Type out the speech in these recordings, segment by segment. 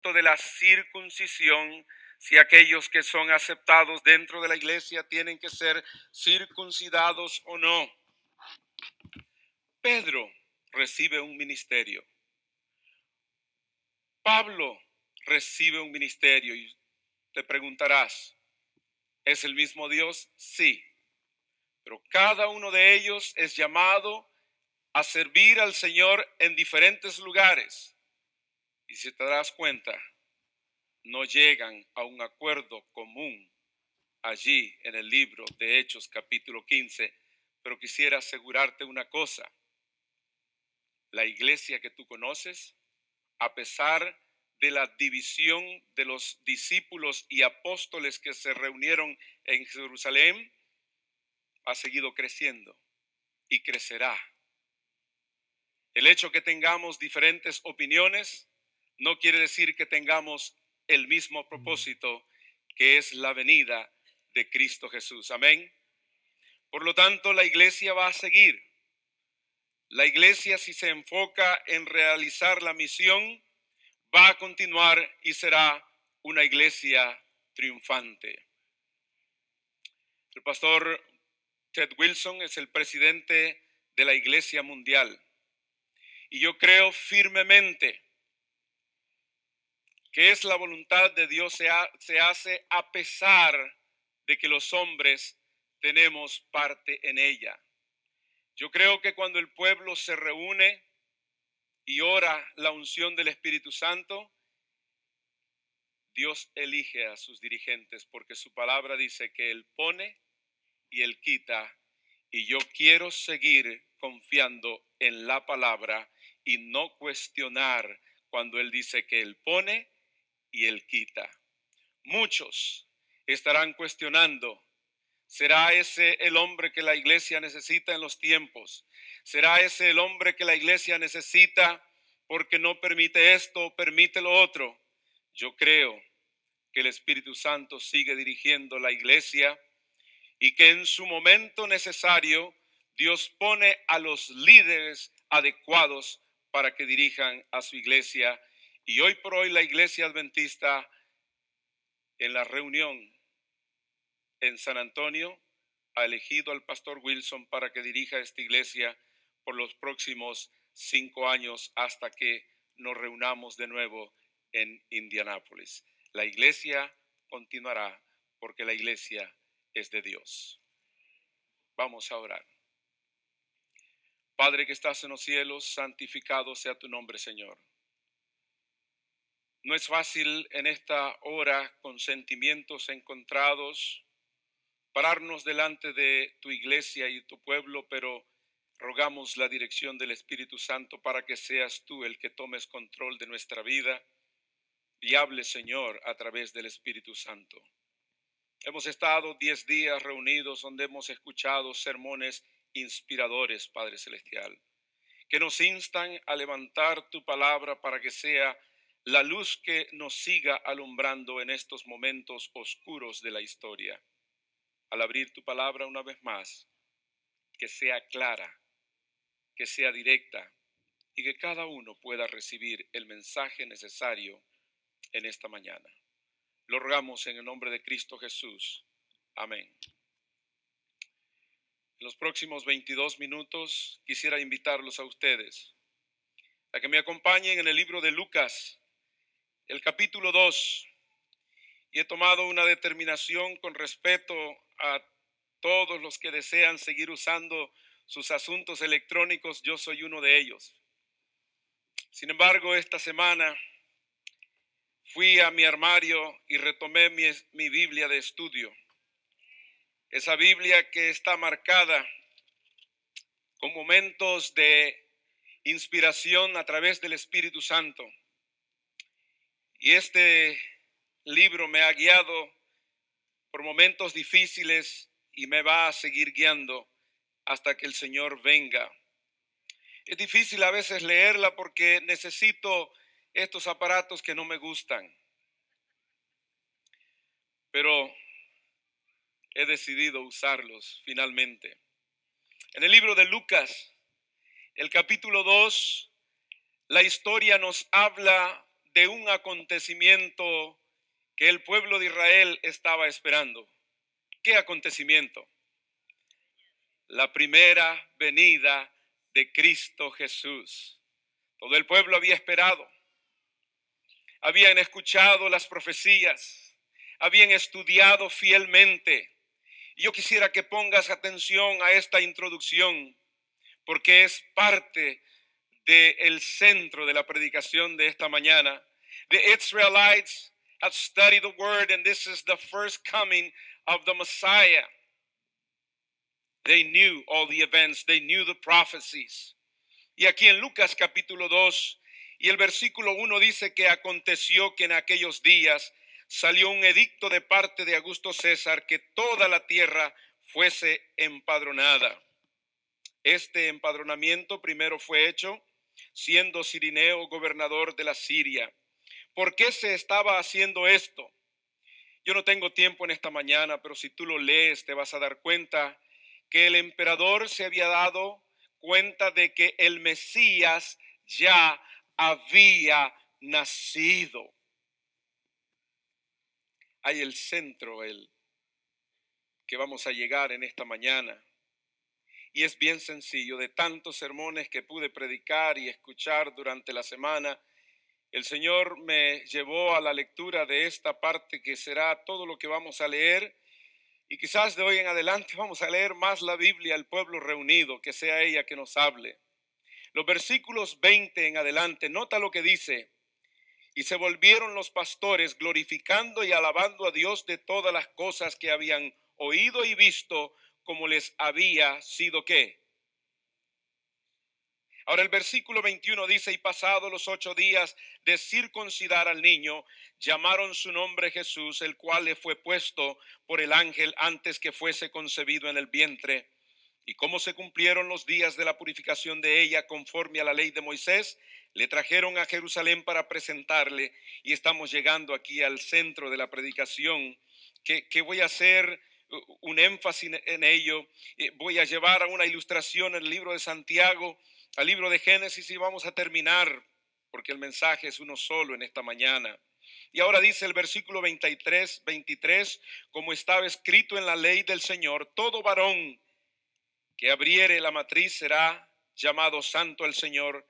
de la circuncisión, si aquellos que son aceptados dentro de la iglesia tienen que ser circuncidados o no. Pedro recibe un ministerio. Pablo recibe un ministerio y te preguntarás, ¿es el mismo Dios? Sí, pero cada uno de ellos es llamado a servir al Señor en diferentes lugares. Y si te das cuenta, no llegan a un acuerdo común allí en el libro de Hechos capítulo 15, pero quisiera asegurarte una cosa. La iglesia que tú conoces, a pesar de la división de los discípulos y apóstoles que se reunieron en Jerusalén, ha seguido creciendo y crecerá. El hecho que tengamos diferentes opiniones no quiere decir que tengamos el mismo propósito, que es la venida de Cristo Jesús. Amén. Por lo tanto, la iglesia va a seguir. La iglesia, si se enfoca en realizar la misión, va a continuar y será una iglesia triunfante. El pastor Ted Wilson es el presidente de la Iglesia Mundial. Y yo creo firmemente que es la voluntad de Dios se hace a pesar de que los hombres tenemos parte en ella. Yo creo que cuando el pueblo se reúne y ora la unción del Espíritu Santo, Dios elige a sus dirigentes porque su palabra dice que Él pone y Él quita. Y yo quiero seguir confiando en la palabra y no cuestionar cuando Él dice que Él pone y Él quita. Muchos estarán cuestionando, ¿será ese el hombre que la iglesia necesita en los tiempos? ¿Será ese el hombre que la iglesia necesita porque no permite esto o permite lo otro? Yo creo que el Espíritu Santo sigue dirigiendo la iglesia y que en su momento necesario Dios pone a los líderes adecuados para que dirijan a su iglesia. Y hoy por hoy la iglesia adventista en la reunión en San Antonio ha elegido al pastor Wilson para que dirija esta iglesia por los próximos 5 años hasta que nos reunamos de nuevo en Indianápolis. La iglesia continuará porque la iglesia es de Dios. Vamos a orar. Padre que estás en los cielos, santificado sea tu nombre, Señor. No es fácil en esta hora, con sentimientos encontrados, pararnos delante de tu iglesia y tu pueblo, pero rogamos la dirección del Espíritu Santo para que seas tú el que tomes control de nuestra vida y hable, Señor, a través del Espíritu Santo. Hemos estado 10 días reunidos donde hemos escuchado sermones inspiradores, Padre Celestial, que nos instan a levantar tu palabra para que sea la luz que nos siga alumbrando en estos momentos oscuros de la historia. Al abrir tu palabra una vez más, que sea clara, que sea directa y que cada uno pueda recibir el mensaje necesario en esta mañana. Lo rogamos en el nombre de Cristo Jesús. Amén. En los próximos 22 minutos quisiera invitarlos a ustedes a que me acompañen en el libro de Lucas, el capítulo 2. Y he tomado una determinación con respecto a todos los que desean seguir usando sus asuntos electrónicos. Yo soy uno de ellos. Sin embargo, esta semana fui a mi armario y retomé mi Biblia de estudio. Esa Biblia que está marcada con momentos de inspiración a través del Espíritu Santo. Y este libro me ha guiado por momentos difíciles y me va a seguir guiando hasta que el Señor venga. Es difícil a veces leerla porque necesito estos aparatos que no me gustan. Pero he decidido usarlos finalmente. En el libro de Lucas, el capítulo 2, la historia nos habla de un acontecimiento que el pueblo de Israel estaba esperando. ¿Qué acontecimiento? La primera venida de Cristo Jesús. Todo el pueblo había esperado. Habían escuchado las profecías, habían estudiado fielmente. Y yo quisiera que pongas atención a esta introducción, porque es parte del centro de la predicación de esta mañana. The Israelites had studied the word, and this is the first coming of the Messiah. They knew all the events, they knew the prophecies. Y aquí en Lucas capítulo 2 y el versículo 1 dice que aconteció que en aquellos días salió un edicto de parte de Augusto César que toda la tierra fuese empadronada. Este empadronamiento primero fue hecho siendo Cirineo gobernador de la Siria. ¿Por qué se estaba haciendo esto? Yo no tengo tiempo en esta mañana, pero si tú lo lees te vas a dar cuenta que el emperador se había dado cuenta de que el Mesías ya había nacido. Hay el centro, el que vamos a llegar en esta mañana. Y es bien sencillo, de tantos sermones que pude predicar y escuchar durante la semana, el Señor me llevó a la lectura de esta parte que será todo lo que vamos a leer. Y quizás de hoy en adelante vamos a leer más la Biblia al pueblo reunido, que sea ella que nos hable. Los versículos 20 en adelante, nota lo que dice. Y se volvieron los pastores glorificando y alabando a Dios de todas las cosas que habían oído y visto, como les había sido ¿qué? Ahora el versículo 21 dice, y pasados los 8 días de circuncidar al niño, llamaron su nombre Jesús, el cual le fue puesto por el ángel antes que fuese concebido en el vientre. Y como se cumplieron los días de la purificación de ella conforme a la ley de Moisés, le trajeron a Jerusalén para presentarle. Y estamos llegando aquí al centro de la predicación, que voy a hacer un énfasis en ello. Voy a llevar a una ilustración en el libro de Santiago, al libro de Génesis, y vamos a terminar, porque el mensaje es uno solo en esta mañana. Y ahora dice el versículo 23, como estaba escrito en la ley del Señor, todo varón que abriere la matriz será llamado santo al Señor,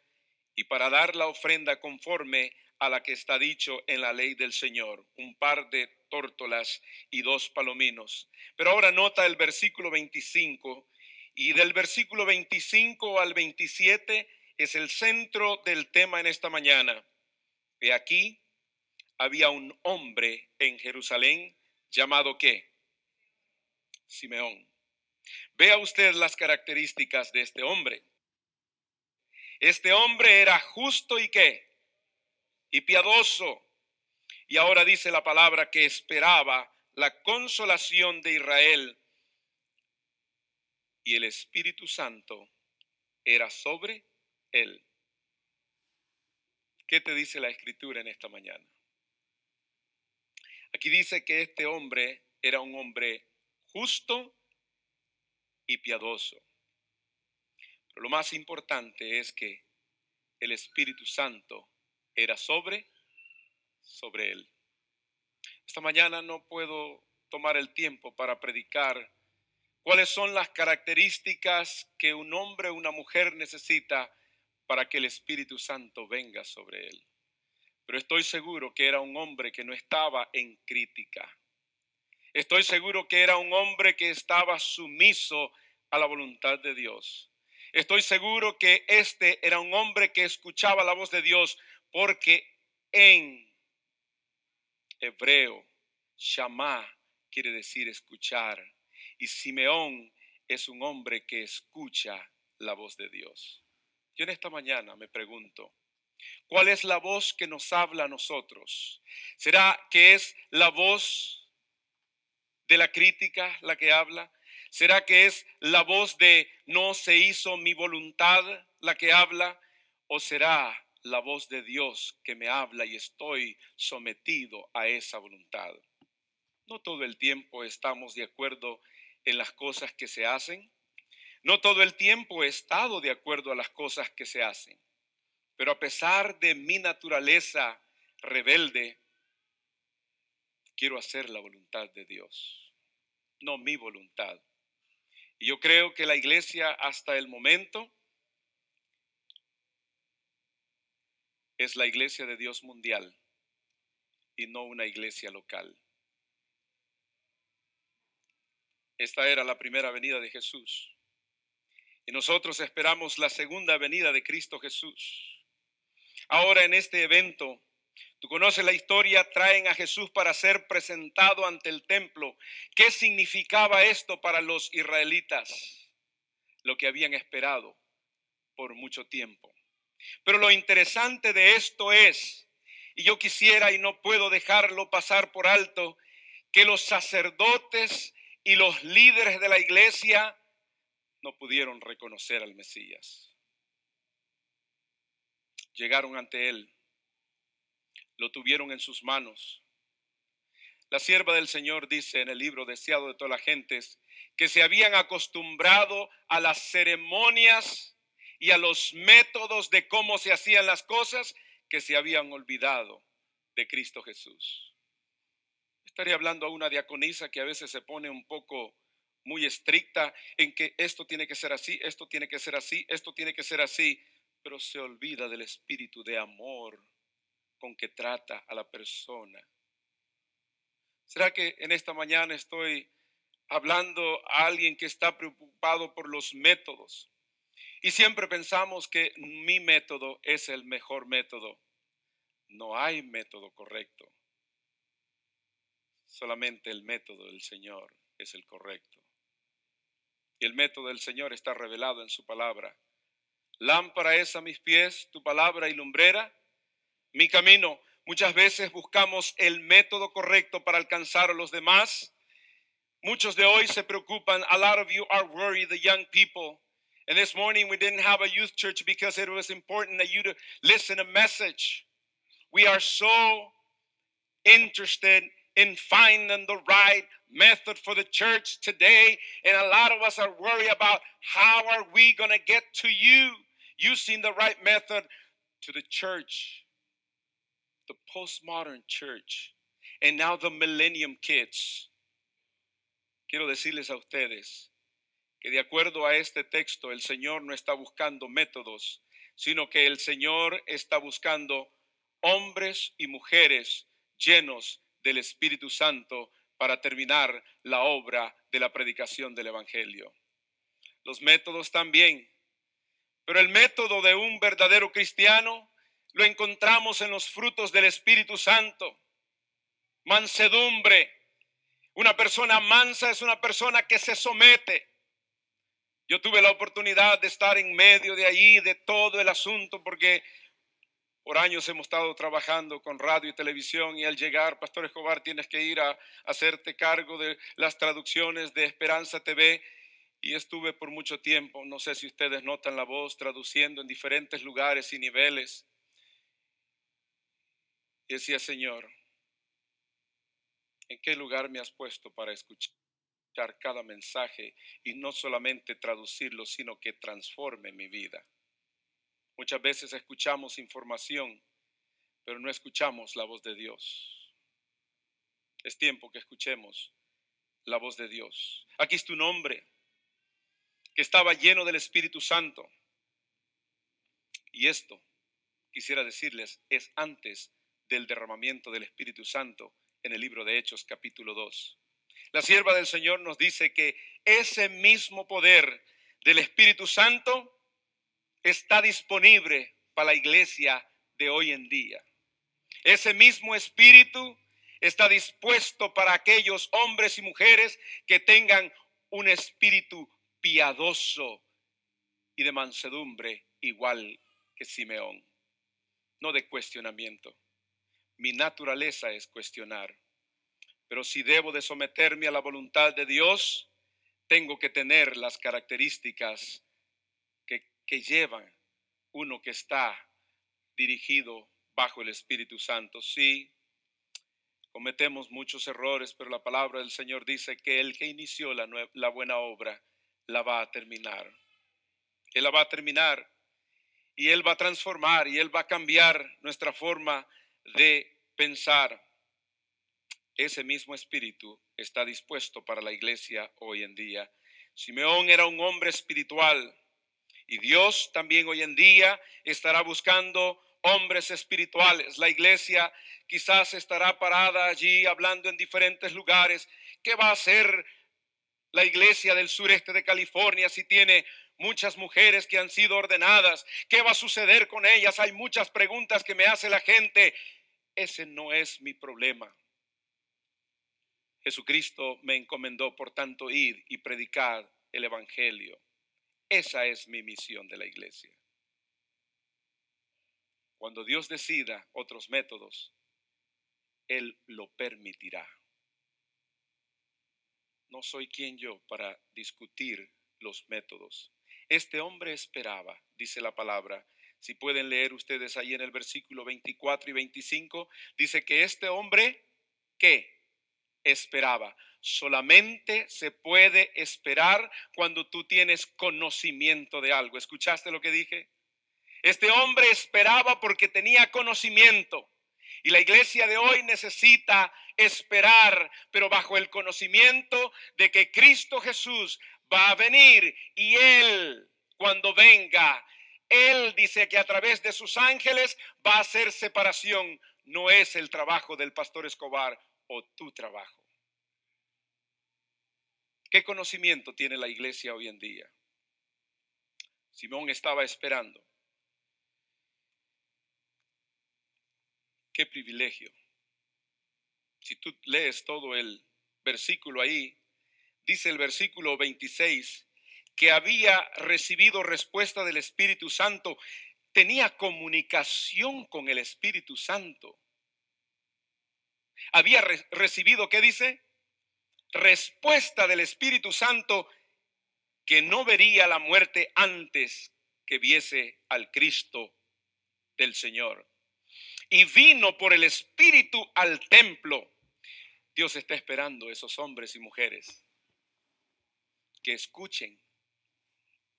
y para dar la ofrenda conforme a la que está dicho en la ley del Señor, un par de tórtolas y 2 palominos. Pero ahora nota el versículo 25, y del versículo 25 al 27 es el centro del tema en esta mañana. He aquí, había un hombre en Jerusalén llamado ¿qué? Simeón. Vea usted las características de este hombre. Este hombre era justo y ¿qué? Y piadoso. Y ahora dice la palabra que esperaba la consolación de Israel. Y el Espíritu Santo era sobre él. ¿Qué te dice la Escritura en esta mañana? Aquí dice que este hombre era un hombre justo y piadoso. Pero lo más importante es que el Espíritu Santo era sobre él. Esta mañana no puedo tomar el tiempo para predicar cuáles son las características que un hombre o una mujer necesita para que el Espíritu Santo venga sobre él. Pero estoy seguro que era un hombre que no estaba en crítica. Estoy seguro que era un hombre que estaba sumiso a la voluntad de Dios. Estoy seguro que este era un hombre que escuchaba la voz de Dios, porque en hebreo, Shamá quiere decir escuchar. Y Simeón es un hombre que escucha la voz de Dios. Yo en esta mañana me pregunto, ¿cuál es la voz que nos habla a nosotros? ¿Será que es la voz de la crítica la que habla? ¿Será que es la voz de no se hizo mi voluntad la que habla? ¿O será la voz de Dios que me habla y estoy sometido a esa voluntad? No todo el tiempo estamos de acuerdo en las cosas que se hacen. No todo el tiempo he estado de acuerdo a las cosas que se hacen. Pero a pesar de mi naturaleza rebelde, quiero hacer la voluntad de Dios, no mi voluntad. Y yo creo que la iglesia hasta el momento es la iglesia de Dios mundial y no una iglesia local. Esta era la primera venida de Jesús. Y nosotros esperamos la segunda venida de Cristo Jesús. Ahora en este evento, tú conoces la historia, traen a Jesús para ser presentado ante el templo. ¿Qué significaba esto para los israelitas? Lo que habían esperado por mucho tiempo. Pero lo interesante de esto es, y yo quisiera y no puedo dejarlo pasar por alto, que los sacerdotes y los líderes de la iglesia no pudieron reconocer al Mesías. Llegaron ante él, lo tuvieron en sus manos. La sierva del Señor dice en el libro Deseado de todas las gentes que se habían acostumbrado a las ceremonias y a los métodos de cómo se hacían las cosas, que se habían olvidado de Cristo Jesús. Estaría hablando a una diaconisa que a veces se pone un poco muy estricta en que esto tiene que ser así, esto tiene que ser así, esto tiene que ser así, pero se olvida del espíritu de amor con que trata a la persona. ¿Será que en esta mañana estoy hablando a alguien que está preocupado por los métodos? Y siempre pensamos que mi método es el mejor método. No hay método correcto. Solamente el método del Señor es el correcto. Y el método del Señor está revelado en su palabra. Lámpara es a mis pies tu palabra y lumbrera mi camino. Muchas veces buscamos el método correcto para alcanzar a los demás. Muchos de hoy se preocupan. A lot of you are worried, the young people. And this morning we didn't have a youth church because it was important that you to listen a message. We are so interested in finding the right method for the church today. And a lot of us are worried about how are we going to get to you using the right method to the church, the postmodern church, and now the millennium kids. Quiero decirles a ustedes que de acuerdo a este texto, el Señor no está buscando métodos, sino que el Señor está buscando hombres y mujeres llenos del Espíritu Santo para terminar la obra de la predicación del Evangelio. Los métodos también, pero el método de un verdadero cristiano lo encontramos en los frutos del Espíritu Santo. Mansedumbre. Una persona mansa es una persona que se somete. Yo tuve la oportunidad de estar en medio de allí, de todo el asunto, porque por años hemos estado trabajando con radio y televisión y al llegar, Pastor Escobar, tienes que ir a hacerte cargo de las traducciones de Esperanza TV. Y estuve por mucho tiempo, no sé si ustedes notan la voz, traduciendo en diferentes lugares y niveles. Y decía, Señor, ¿en qué lugar me has puesto para escuchar cada mensaje y no solamente traducirlo, sino que transforme mi vida? Muchas veces escuchamos información, pero no escuchamos la voz de Dios. Es tiempo que escuchemos la voz de Dios. Aquí está un hombre que estaba lleno del Espíritu Santo. Y esto, quisiera decirles, es antes del derramamiento del Espíritu Santo en el libro de Hechos capítulo 2. La sierva del Señor nos dice que ese mismo poder del Espíritu Santo está disponible para la iglesia de hoy en día. Ese mismo Espíritu está dispuesto para aquellos hombres y mujeres que tengan un espíritu piadoso y de mansedumbre igual que Simeón, no de cuestionamiento. Mi naturaleza es cuestionar, pero si debo de someterme a la voluntad de Dios, tengo que tener las características que llevan uno que está dirigido bajo el Espíritu Santo. Sí, cometemos muchos errores, pero la palabra del Señor dice que el que inició la buena obra la va a terminar. Él la va a terminar y Él va a transformar y Él va a cambiar nuestra forma de pensar, ese mismo espíritu está dispuesto para la iglesia hoy en día. Simeón era un hombre espiritual y Dios también hoy en día estará buscando hombres espirituales. La iglesia quizás estará parada allí hablando en diferentes lugares. ¿Qué va a hacer la iglesia del sureste de California si tiene muchas mujeres que han sido ordenadas? ¿Qué va a suceder con ellas? Hay muchas preguntas que me hace la gente. Ese no es mi problema. Jesucristo me encomendó, por tanto, ir y predicar el evangelio. Esa es mi misión de la iglesia. Cuando Dios decida otros métodos, Él lo permitirá. No soy quien yo para discutir los métodos. Este hombre esperaba, dice la palabra. Si pueden leer ustedes ahí en el versículo 24 y 25, dice que este hombre, ¿qué? Esperaba. Solamente se puede esperar cuando tú tienes conocimiento de algo. ¿Escuchaste lo que dije? Este hombre esperaba porque tenía conocimiento. Y la iglesia de hoy necesita esperar, pero bajo el conocimiento de que Cristo Jesús va a venir y Él, cuando venga, Él dice que a través de sus ángeles va a hacer separación. No es el trabajo del pastor Escobar o tu trabajo. ¿Qué conocimiento tiene la iglesia hoy en día? Simón estaba esperando. Qué privilegio. Si tú lees todo el versículo ahí, dice el versículo 26, que había recibido respuesta del Espíritu Santo, tenía comunicación con el Espíritu Santo. Había recibido, ¿qué dice? Respuesta del Espíritu Santo, que no vería la muerte antes que viese al Cristo del Señor. Y vino por el Espíritu al templo. Dios está esperando a esos hombres y mujeres que escuchen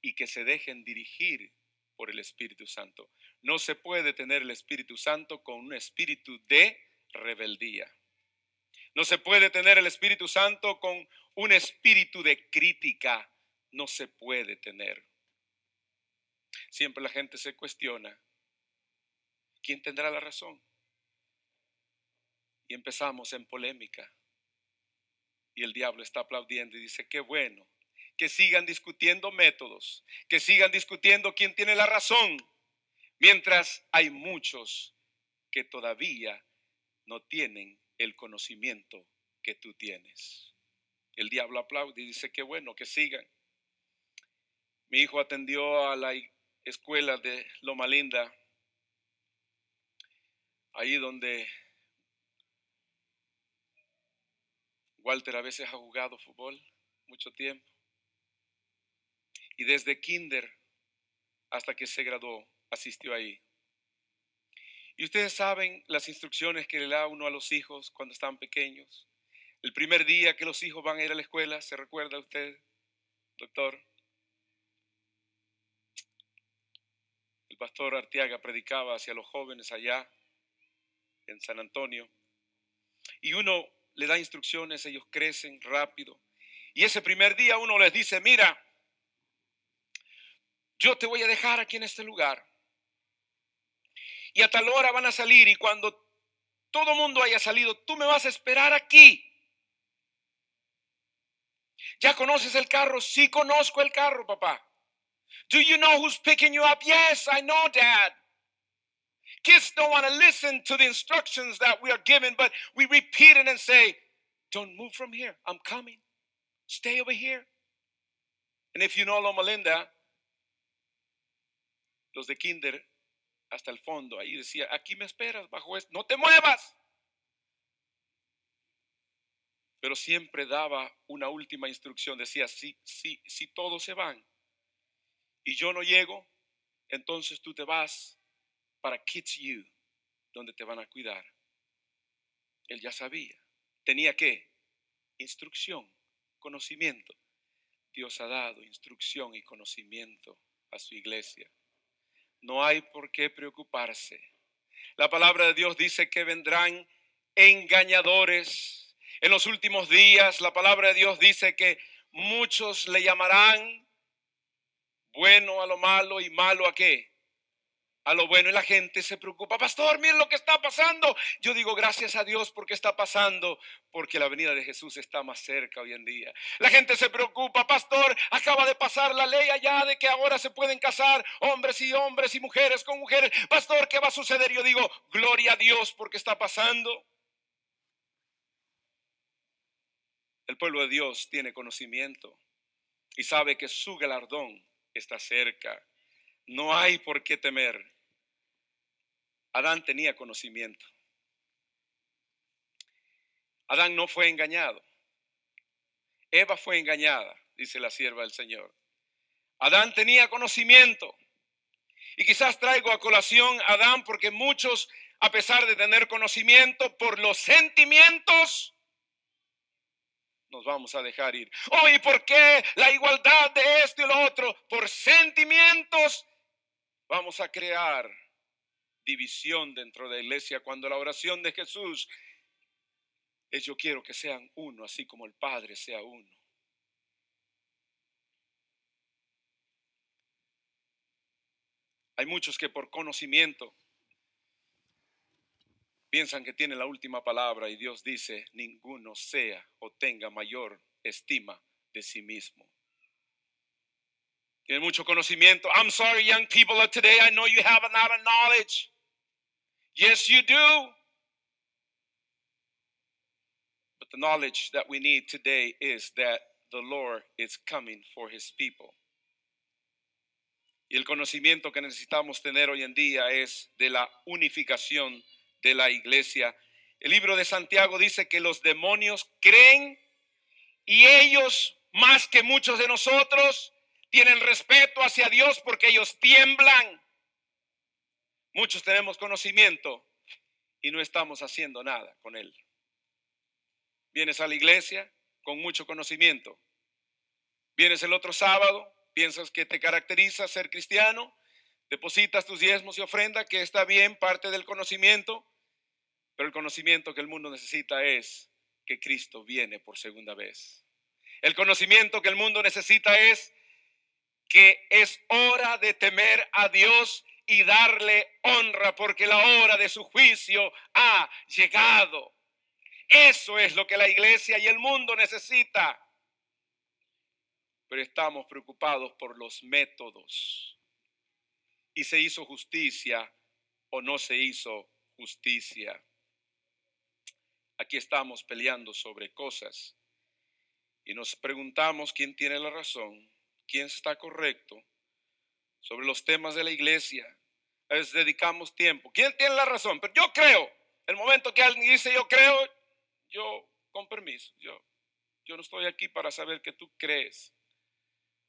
y que se dejen dirigir por el Espíritu Santo. No se puede tener el Espíritu Santo con un espíritu de rebeldía. No se puede tener el Espíritu Santo con un espíritu de crítica. No se puede tener. Siempre la gente se cuestiona, ¿quién tendrá la razón? Y empezamos en polémica. Y el diablo está aplaudiendo y dice, qué bueno, que sigan discutiendo métodos, que sigan discutiendo quién tiene la razón, mientras hay muchos que todavía no tienen el conocimiento que tú tienes. El diablo aplaude y dice, qué bueno, que sigan. Mi hijo atendió a la escuela de Loma Linda, ahí donde Walter a veces ha jugado fútbol mucho tiempo. Y desde kinder hasta que se graduó, asistió ahí. Y ustedes saben las instrucciones que le da uno a los hijos cuando están pequeños. El primer día que los hijos van a ir a la escuela, ¿se recuerda usted, doctor? El pastor Arteaga predicaba hacia los jóvenes allá en San Antonio. Y uno le da instrucciones, ellos crecen rápido. Y ese primer día uno les dice, mira, yo te voy a dejar aquí en este lugar. Y a tal hora van a salir y cuando todo mundo haya salido, tú me vas a esperar aquí. ¿Ya conoces el carro? Sí, conozco el carro, papá. Do you know who's picking you up? Yes, I know, Dad. Kids don't want to listen to the instructions that we are given, but we repeat it and say, don't move from here. I'm coming. Stay over here. And if you know Loma Linda, los de kinder, hasta el fondo, ahí decía, aquí me esperas bajo esto, no te muevas. Pero siempre daba una última instrucción, decía, si todos se van y yo no llego, entonces tú te vas para Kids U, donde te van a cuidar. Él ya sabía. ¿Tenía qué? Instrucción, conocimiento. Dios ha dado instrucción y conocimiento a su iglesia. No hay por qué preocuparse. La palabra de Dios dice que vendrán engañadores. En los últimos días, la palabra de Dios dice que muchos le llamarán bueno a lo malo y malo a qué, a lo bueno. Y la gente se preocupa: pastor, miren lo que está pasando. Yo digo, gracias a Dios porque está pasando, porque la venida de Jesús está más cerca hoy en día. La gente se preocupa: pastor, acaba de pasar la ley allá de que ahora se pueden casar hombres y mujeres con mujeres. Pastor, ¿qué va a suceder? Yo digo, gloria a Dios porque está pasando. El pueblo de Dios tiene conocimiento y sabe que su galardón está cerca. No hay por qué temer. Adán tenía conocimiento. Adán no fue engañado. Eva fue engañada, dice la sierva del Señor. Adán tenía conocimiento. Y quizás traigo a colación a Adán porque muchos, a pesar de tener conocimiento, por los sentimientos nos vamos a dejar ir. Oh, ¿y por qué la igualdad de esto y lo otro? Por sentimientos vamos a crear división dentro de la iglesia, cuando la oración de Jesús es: yo quiero que sean uno, así como el Padre sea uno. Hay muchos que por conocimiento piensan que tienen la última palabra, y Dios dice: ninguno sea o tenga mayor estima de sí mismo. Tienen mucho conocimiento. I'm sorry, young people of today, I know you have a lot of knowledge. Yes, you do. But the knowledge that we need today is that the Lord is coming for his people. Y el conocimiento que necesitamos tener hoy en día es de la unificación de la iglesia. El libro de Santiago dice que los demonios creen, y ellos, más que muchos de nosotros, tienen respeto hacia Dios porque ellos tiemblan. Muchos tenemos conocimiento y no estamos haciendo nada con él. Vienes a la iglesia con mucho conocimiento. Vienes el otro sábado, piensas que te caracteriza ser cristiano, depositas tus diezmos y ofrenda, que está bien, parte del conocimiento, pero el conocimiento que el mundo necesita es que Cristo viene por segunda vez. El conocimiento que el mundo necesita es que es hora de temer a Dios y darle honra, porque la hora de su juicio ha llegado. Eso es lo que la iglesia y el mundo necesita. Pero estamos preocupados por los métodos. ¿Y se hizo justicia o no se hizo justicia? Aquí estamos peleando sobre cosas y nos preguntamos quién tiene la razón, quién está correcto sobre los temas de la iglesia. A veces dedicamos tiempo. ¿Quién tiene la razón? Pero yo creo. El momento que alguien dice yo creo, yo con permiso, yo no estoy aquí para saber qué tú crees.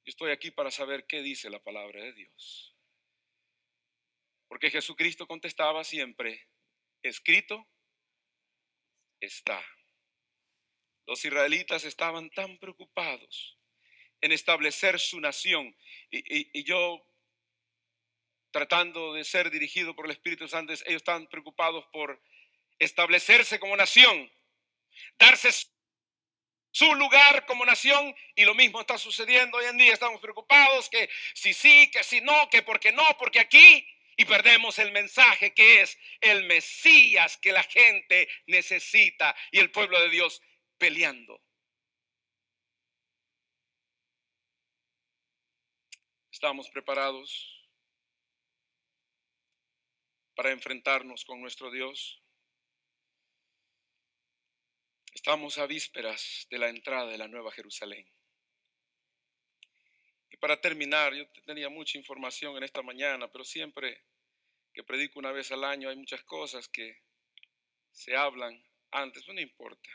Yo estoy aquí para saber qué dice la palabra de Dios. Porque Jesucristo contestaba siempre: escrito está. Los israelitas estaban tan preocupados en establecer su nación, y yo, tratando de ser dirigido por el Espíritu Santo, ellos estaban preocupados por establecerse como nación, darse su lugar como nación. Y lo mismo está sucediendo hoy en día. Estamos preocupados que si sí, que si no, que por qué no, porque aquí, y perdemos el mensaje que es el Mesías que la gente necesita, y el pueblo de Dios peleando. ¿Estamos preparados para enfrentarnos con nuestro Dios? Estamos a vísperas de la entrada de la Nueva Jerusalén. Y para terminar, yo tenía mucha información en esta mañana, pero siempre que predico una vez al año hay muchas cosas que se hablan antes, pero no importa.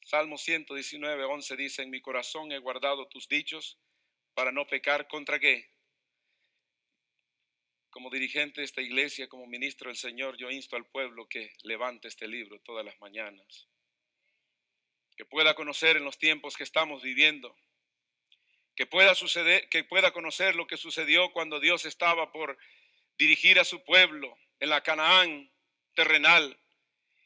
Salmo 119, 11 dice: en mi corazón he guardado tus dichos para no pecar contra qué. Como dirigente de esta iglesia, como ministro del Señor, yo insto al pueblo que levante este libro todas las mañanas, que pueda conocer en los tiempos que estamos viviendo, que pueda conocer lo que sucedió cuando Dios estaba por dirigir a su pueblo, en la Canaán terrenal.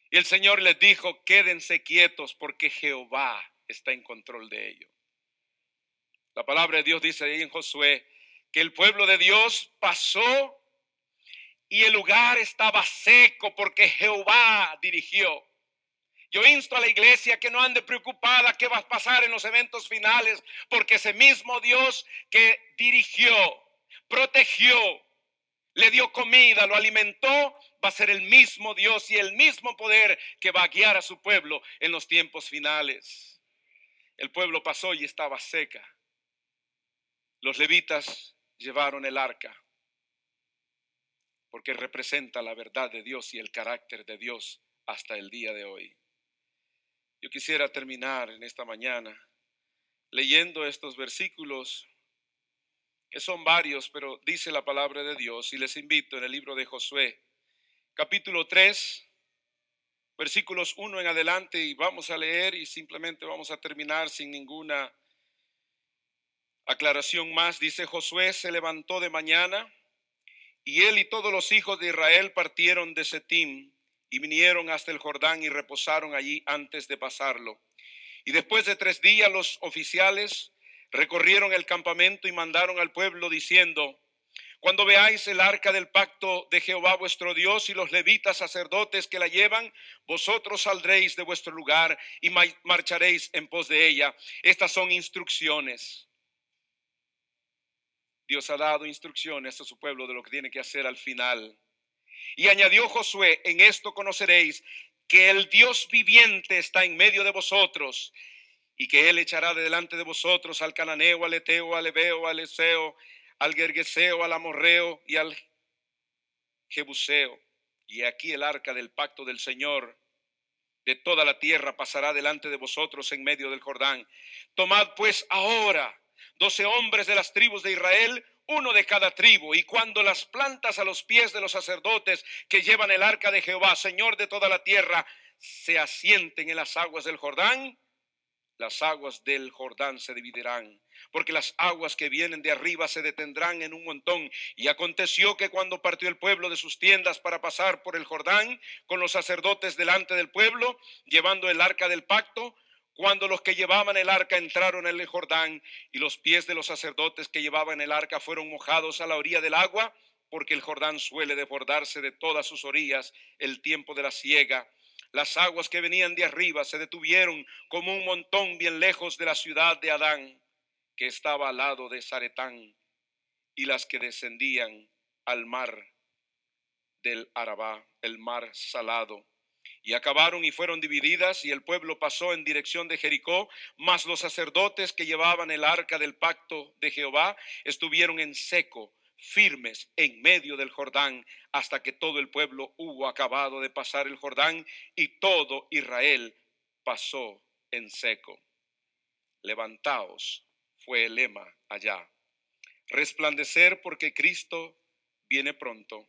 Y el Señor les dijo, quédense quietos porque Jehová está en control de ellos. La palabra de Dios dice ahí en Josué que el pueblo de Dios pasó y el lugar estaba seco porque Jehová dirigió. Yo insto a la iglesia que no ande preocupada qué va a pasar en los eventos finales, porque ese mismo Dios que dirigió, protegió, le dio comida, lo alimentó, va a ser el mismo Dios y el mismo poder que va a guiar a su pueblo en los tiempos finales. El pueblo pasó y estaba seca. Los levitas llevaron el arca, porque representa la verdad de Dios y el carácter de Dios hasta el día de hoy. Yo quisiera terminar en esta mañana leyendo estos versículos, que son varios, pero dice la palabra de Dios, y les invito en el libro de Josué, capítulo 3, versículos 1 en adelante, y vamos a leer y simplemente vamos a terminar sin ninguna aclaración más. Dice: Josué se levantó de mañana, y él y todos los hijos de Israel partieron de Setim y vinieron hasta el Jordán y reposaron allí antes de pasarlo. Y después de 3 días los oficiales recorrieron el campamento y mandaron al pueblo diciendo: cuando veáis el arca del pacto de Jehová vuestro Dios y los levitas sacerdotes que la llevan, vosotros saldréis de vuestro lugar y marcharéis en pos de ella. Estas son instrucciones. Dios ha dado instrucciones a su pueblo de lo que tiene que hacer al final. Y añadió Josué: en esto conoceréis que el Dios viviente está en medio de vosotros, y que él echará de delante de vosotros al cananeo, al eteo, al ebeo, al eseo, al gergeseo, al amorreo y al jebuseo. Y aquí el arca del pacto del Señor de toda la tierra pasará delante de vosotros en medio del Jordán. Tomad pues ahora 12 hombres de las tribus de Israel, uno de cada tribu, y cuando las plantas a los pies de los sacerdotes que llevan el arca de Jehová, Señor de toda la tierra, se asienten en las aguas del Jordán, las aguas del Jordán se dividirán, porque las aguas que vienen de arriba se detendrán en un montón. Y aconteció que cuando partió el pueblo de sus tiendas para pasar por el Jordán, con los sacerdotes delante del pueblo, llevando el arca del pacto, cuando los que llevaban el arca entraron en el Jordán, y los pies de los sacerdotes que llevaban el arca fueron mojados a la orilla del agua, porque el Jordán suele desbordarse de todas sus orillas el tiempo de la siega, las aguas que venían de arriba se detuvieron como un montón bien lejos de la ciudad de Adán, que estaba al lado de Zaretán, y las que descendían al mar del Arabá, el mar salado. Y acabaron y fueron divididas, y el pueblo pasó en dirección de Jericó, mas los sacerdotes que llevaban el arca del pacto de Jehová estuvieron en seco, firmes en medio del Jordán, hasta que todo el pueblo hubo acabado de pasar el Jordán, y todo Israel pasó en seco. Levantaos, fue el lema allá. Resplandecer, porque Cristo viene pronto.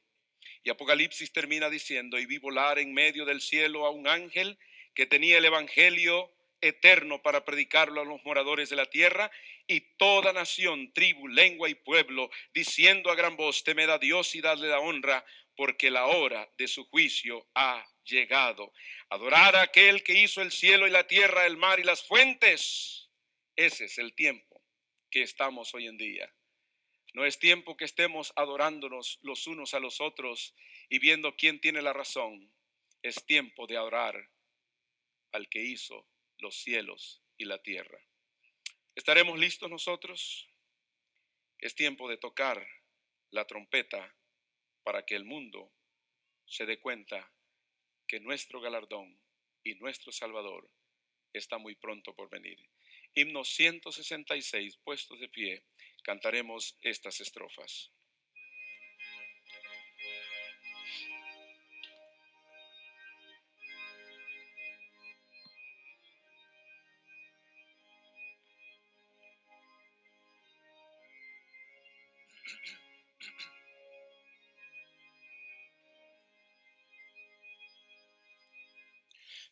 Y Apocalipsis termina diciendo: y vi volar en medio del cielo a un ángel que tenía el evangelio eterno para predicarlo a los moradores de la tierra, y toda nación, tribu, lengua y pueblo, diciendo a gran voz: temed a Dios y dadle la honra, porque la hora de su juicio ha llegado. Adorar a aquel que hizo el cielo y la tierra, el mar y las fuentes. Ese es el tiempo que estamos hoy en día. No es tiempo que estemos adorándonos los unos a los otros y viendo quién tiene la razón. Es tiempo de adorar al que hizo los cielos y la tierra. ¿Estaremos listos nosotros? Es tiempo de tocar la trompeta para que el mundo se dé cuenta que nuestro galardón y nuestro Salvador está muy pronto por venir. Himno 166, puestos de pie, cantaremos estas estrofas.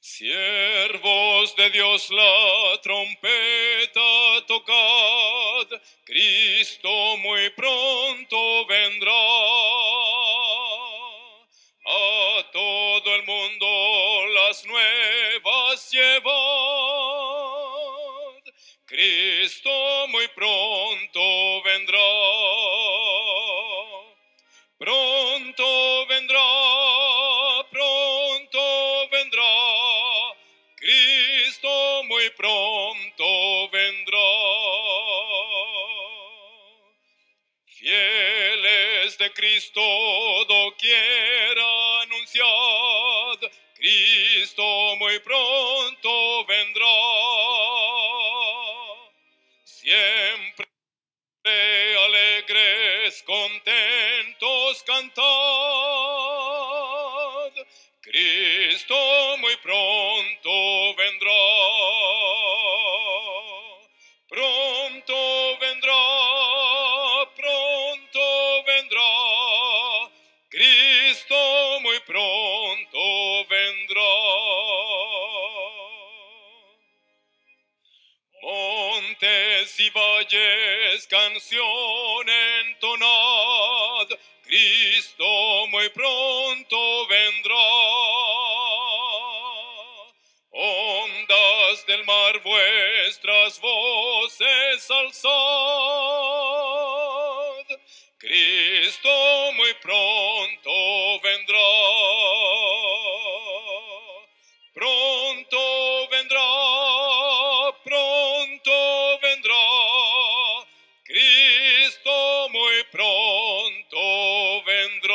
Siervos de Dios, la trompeta tocad, Cristo muy pronto vendrá. cargas llevad. Cristo muy pronto vendrá. Pronto vendrá, pronto vendrá. Cristo muy pronto vendrá. Fieles de Cristo doquiera anunciad, Cristo muy pronto vendrá. Siempre alegres, contentos cantad, Cristo muy pronto vendrá. Pronto vendrá, pronto vendrá, Cristo muy pronto vendrá. Montes y valles, canción entonad, Cristo muy pronto vendrá. Ondas del mar, vuestras voces alzad, Cristo muy pronto vendrá. Pronto vendrá, pronto vendrá, Cristo muy pronto vendrá.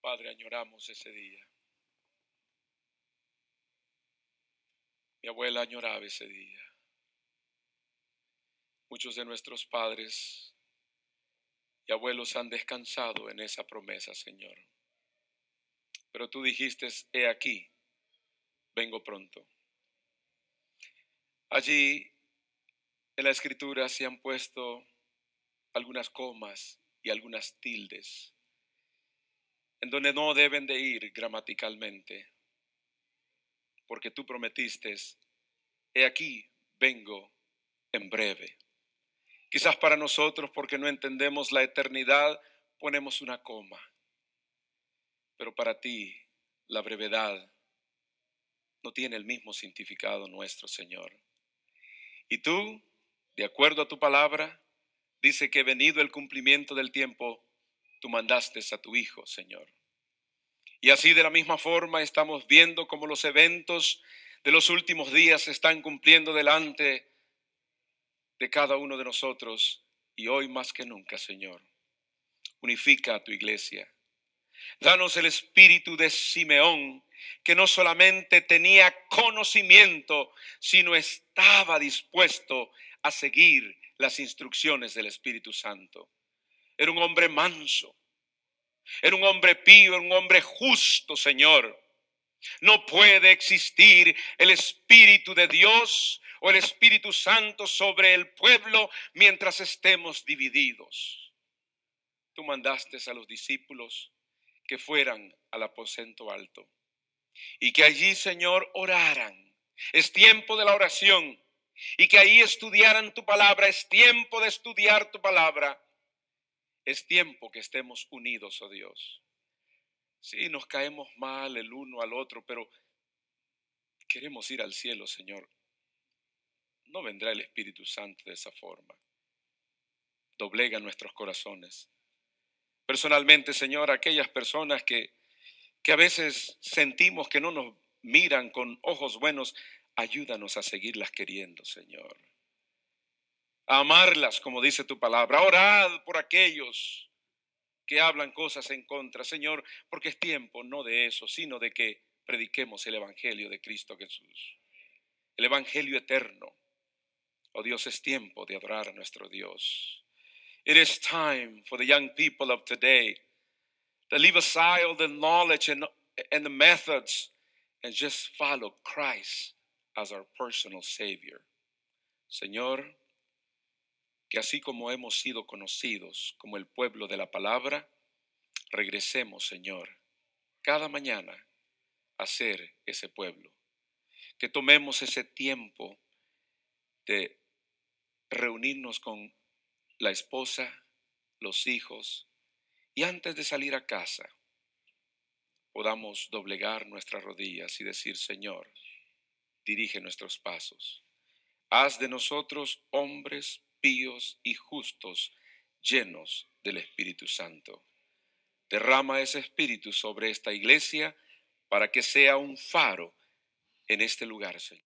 Padre, añoramos ese día. Mi abuela añoraba ese día. Muchos de nuestros padres y abuelos han descansado en esa promesa, Señor. Pero tú dijiste, he aquí, vengo pronto. Allí en la Escritura se han puesto algunas comas y algunas tildes, en donde no deben de ir gramaticalmente, porque tú prometiste, he aquí, vengo en breve. Quizás para nosotros, porque no entendemos la eternidad, ponemos una coma, pero para ti la brevedad no tiene el mismo significado nuestro, Señor. Y tú, de acuerdo a tu palabra, dice que venido el cumplimiento del tiempo, tú mandaste a tu Hijo, Señor. Y así de la misma forma estamos viendo cómo los eventos de los últimos días se están cumpliendo delante de cada uno de nosotros. Y hoy más que nunca, Señor, unifica a tu iglesia. Danos el espíritu de Simeón, que no solamente tenía conocimiento, sino estaba dispuesto a seguir las instrucciones del Espíritu Santo. Era un hombre manso, era un hombre pío, era un hombre justo, Señor. No puede existir el Espíritu de Dios o el Espíritu Santo sobre el pueblo mientras estemos divididos. Tú mandaste a los discípulos que fueran al aposento alto y que allí, Señor, oraran. Es tiempo de la oración y que ahí estudiaran tu palabra. Es tiempo de estudiar tu palabra. Es tiempo que estemos unidos, oh Dios. Sí, nos caemos mal el uno al otro, pero queremos ir al cielo, Señor. No vendrá el Espíritu Santo de esa forma. Doblega nuestros corazones. Personalmente, Señor, aquellas personas que a veces sentimos que no nos miran con ojos buenos, ayúdanos a seguirlas queriendo, Señor. A amarlas, como dice tu palabra. Orad por aquellos que hablan cosas en contra, Señor, porque es tiempo no de eso, sino de que prediquemos el Evangelio de Cristo Jesús. El Evangelio eterno. Oh Dios, es tiempo de adorar a nuestro Dios. It is time for the young people of today to leave aside all the knowledge and the methods and just follow Christ as our personal Savior. Señor, que así como hemos sido conocidos como el pueblo de la palabra, regresemos, Señor, cada mañana a ser ese pueblo. Que tomemos ese tiempo de reunirnos con la esposa, los hijos, y antes de salir a casa, podamos doblegar nuestras rodillas y decir: Señor, dirige nuestros pasos. Haz de nosotros hombres píos y justos, llenos del Espíritu Santo. Derrama ese Espíritu sobre esta iglesia para que sea un faro en este lugar, Señor.